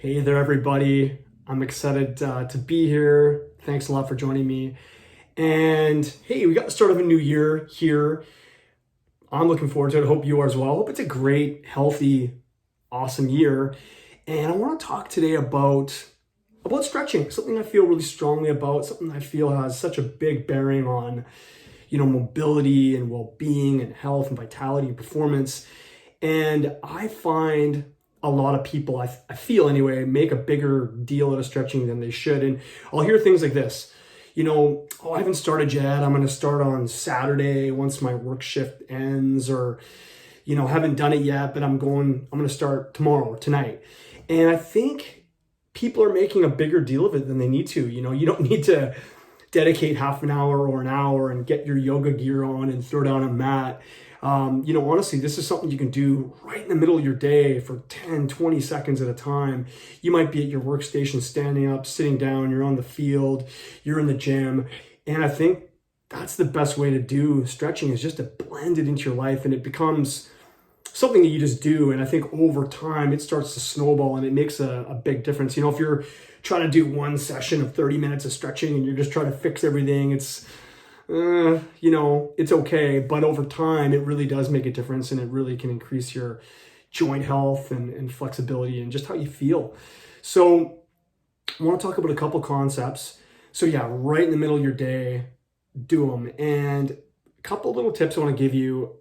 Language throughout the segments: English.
Hey there, everybody. I'm excited to be here. Thanks a lot for joining me. And hey, we got the start of a new year here. I'm looking forward to it. I hope you are as well. I hope it's a great, healthy, awesome year. And I want to talk today about stretching, something I feel really strongly about, something I feel has such a big bearing on, mobility and well-being and health and vitality and performance. And I find a lot of people, I feel anyway, make a bigger deal out of stretching than they should. And I'll hear things like this, oh, I haven't started yet. I'm going to start on Saturday once my work shift ends, or, haven't done it yet, but I'm going to start tomorrow or tonight. And I think people are making a bigger deal of it than they need to. You don't need to dedicate half an hour or an hour and get your yoga gear on and throw down a mat. Honestly, this is something you can do right in the middle of your day for 10, 20 seconds at a time. You might be at your workstation, standing up, sitting down, you're on the field, you're in the gym. And I think that's the best way to do stretching, is just to blend it into your life, and it becomes something that you just do. And I think over time it starts to snowball and it makes a big difference. If you're trying to do one session of 30 minutes of stretching and you're just trying to fix everything, it's okay, but over time it really does make a difference, and it really can increase your joint health and flexibility and just how you feel. So I want to talk about a couple concepts. So yeah, right in the middle of your day, do them. And a couple little tips I want to give you.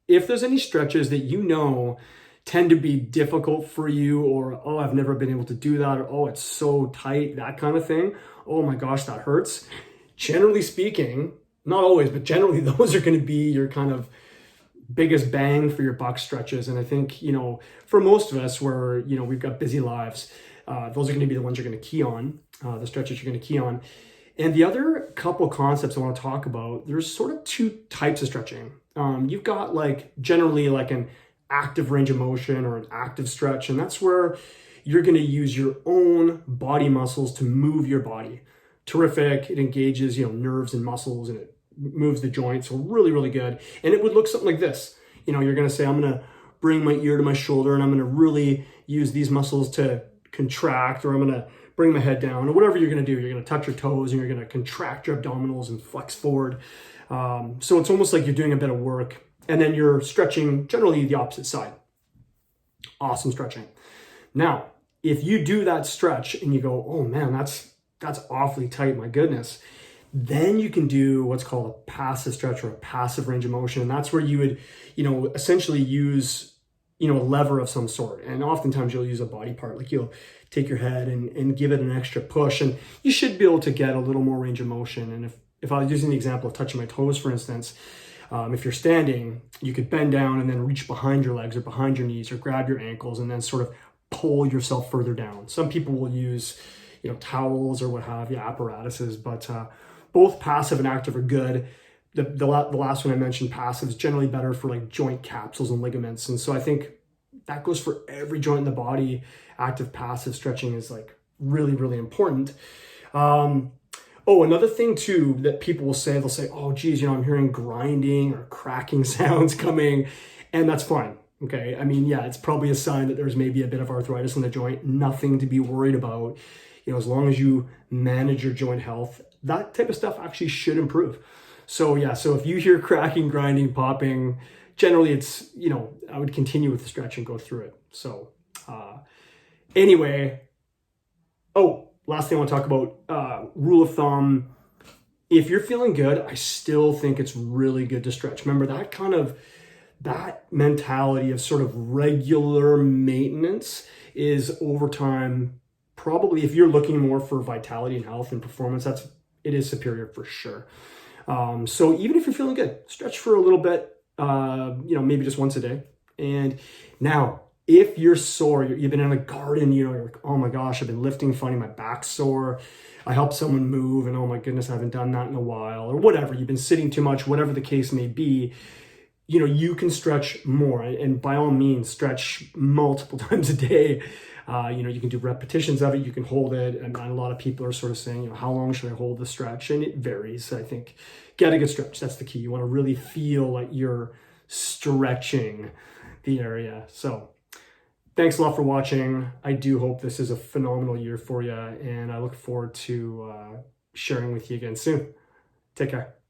If there's any stretches that tend to be difficult for you, or, oh, I've never been able to do that, or, oh, it's so tight, that kind of thing, oh my gosh, that hurts. Generally speaking, not always, but generally those are going to be your kind of biggest bang for your buck stretches. And I think, for most of us where, we've got busy lives, those are going to be the ones you're going to key on, the stretches you're going to key on. And the other couple concepts I want to talk about, there's sort of two types of stretching. You've got generally an active range of motion or an active stretch. And that's where you're going to use your own body muscles to move your body. Terrific. It engages, nerves and muscles, and it moves the joints. So really, really good. And it would look something like this. You're going to say, I'm going to bring my ear to my shoulder, and I'm going to really use these muscles to contract, or I'm going to bring my head down, or whatever you're going to do. You're going to touch your toes and you're going to contract your abdominals and flex forward. So it's almost like you're doing a bit of work, and then you're stretching generally the opposite side. Awesome stretching. Now, if you do that stretch and you go, oh man, that's awfully tight, my goodness, then you can do what's called a passive stretch, or a passive range of motion. And that's where you would, essentially use, a lever of some sort. And oftentimes you'll use a body part, like you'll take your head and give it an extra push, and you should be able to get a little more range of motion. And if I was using the example of touching my toes, for instance, if you're standing, you could bend down and then reach behind your legs or behind your knees, or grab your ankles and then sort of pull yourself further down. Some people will use towels or what have you, apparatuses, but both passive and active are good. The last one I mentioned, passive, is generally better for joint capsules and ligaments. And so I think that goes for every joint in the body. Active, passive stretching is really, really important. Another thing too that people will say, they'll say, oh geez, I'm hearing grinding or cracking sounds coming, and that's fine. Okay. I mean, yeah, it's probably a sign that there's maybe a bit of arthritis in the joint. Nothing to be worried about. As long as you manage your joint health, that type of stuff actually should improve. So yeah, so if you hear cracking, grinding, popping, generally it's, I would continue with the stretch and go through it. So anyway, last thing I want to talk about, rule of thumb. If you're feeling good, I still think it's really good to stretch. Remember that mentality of sort of regular maintenance is, over time, probably, if you're looking more for vitality and health and performance, it is superior for sure. So even if you're feeling good, stretch for a little bit, maybe just once a day. And now, if you're sore, you've been in the garden, you're like, oh my gosh, I've been lifting funny, my back's sore. I helped someone move, and oh my goodness, I haven't done that in a while, or whatever. You've been sitting too much, whatever the case may be. You can stretch more, and by all means, stretch multiple times a day. You can do repetitions of it, you can hold it. And a lot of people are sort of saying, how long should I hold the stretch? And it varies. I think get a good stretch. That's the key. You want to really feel like you're stretching the area. So Thanks a lot for watching. I do hope this is a phenomenal year for you, and I look forward to sharing with you again soon. Take care.